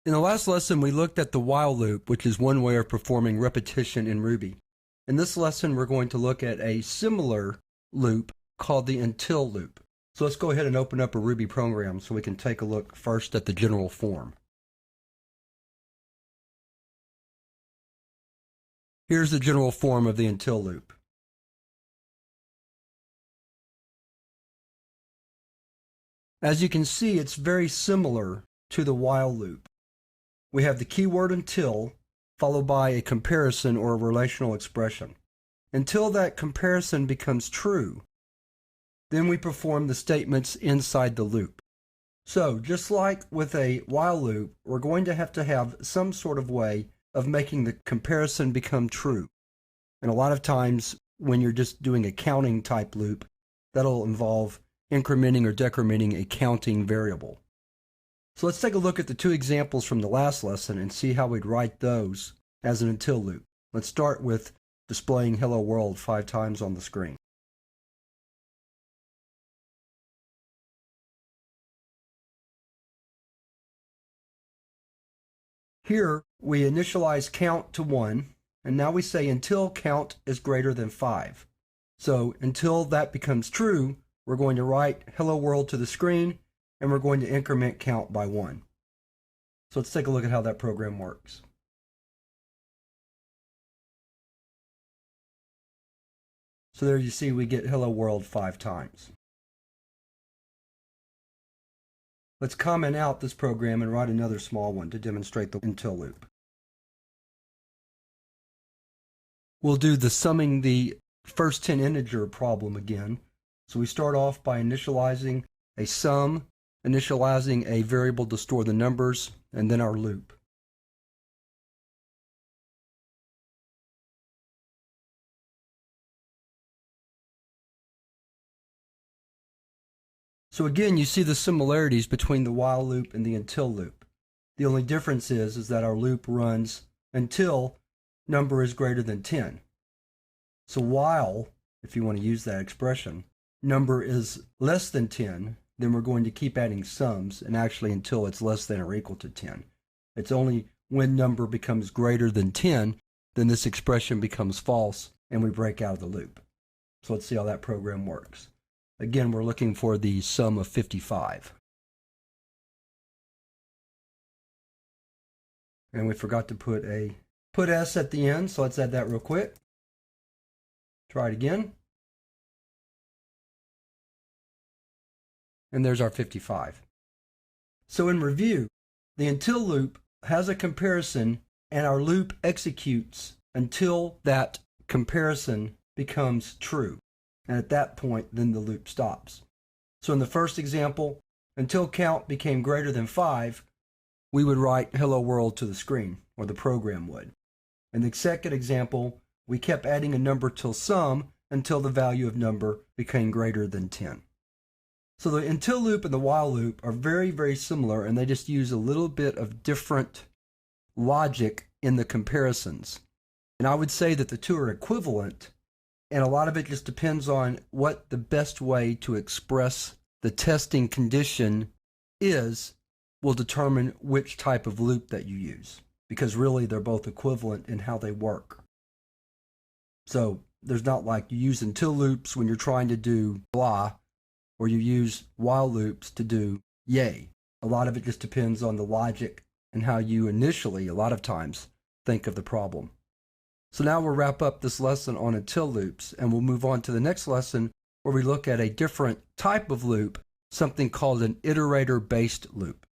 In the last lesson, we looked at the while loop, which is one way of performing repetition in Ruby. In this lesson, we're going to look at a similar loop called the until loop. So let's go ahead and open up a Ruby program so we can take a look first at the general form. Here's the general form of the until loop. As you can see, it's very similar to the while loop. We have the keyword until, followed by a comparison or a relational expression. Until that comparison becomes true, then we perform the statements inside the loop. So, just like with a while loop, we're going to have some sort of way of making the comparison become true. And a lot of times, when you're just doing a counting type loop, that'll involve incrementing or decrementing a counting variable. So let's take a look at the two examples from the last lesson and see how we'd write those as an until loop. Let's start with displaying hello world 5 times on the screen. Here we initialize count to 1, and now we say until count is greater than 5. So until that becomes true, we're going to write hello world to the screen, and we're going to increment count by 1. So let's take a look at how that program works. So there you see we get hello world 5 times. Let's comment out this program and write another small one to demonstrate the until loop. We'll do the summing the first 10 integer problem again. So we start off by initializing a sum, initializing a variable to store the numbers, and then our loop. So again, you see the similarities between the while loop and the until loop. The only difference is that our loop runs until number is greater than 10. So while, if you want to use that expression, number is less than 10, then we're going to keep adding sums, and actually until it's less than or equal to 10. It's only when number becomes greater than 10, then this expression becomes false, and we break out of the loop. So let's see how that program works. Again, we're looking for the sum of 55. And we forgot to put S at the end, so let's add that real quick. Try it again. And there's our 55. So in review, the until loop has a comparison, and our loop executes until that comparison becomes true. And at that point, then the loop stops. So in the first example, until count became greater than 5, we would write hello world to the screen, or the program would. In the second example, we kept adding a number till sum until the value of number became greater than 10. So the until loop and the while loop are very, very similar, and they just use a little bit of different logic in the comparisons. And I would say that the two are equivalent, and a lot of it just depends on what the best way to express the testing condition is will determine which type of loop that you use, because really they're both equivalent in how they work. So there's not like you use until loops when you're trying to do blah, or you use while loops to do yay. A lot of it just depends on the logic and how you initially, a lot of times, think of the problem. So now we'll wrap up this lesson on until loops, and we'll move on to the next lesson where we look at a different type of loop, something called an iterator-based loop.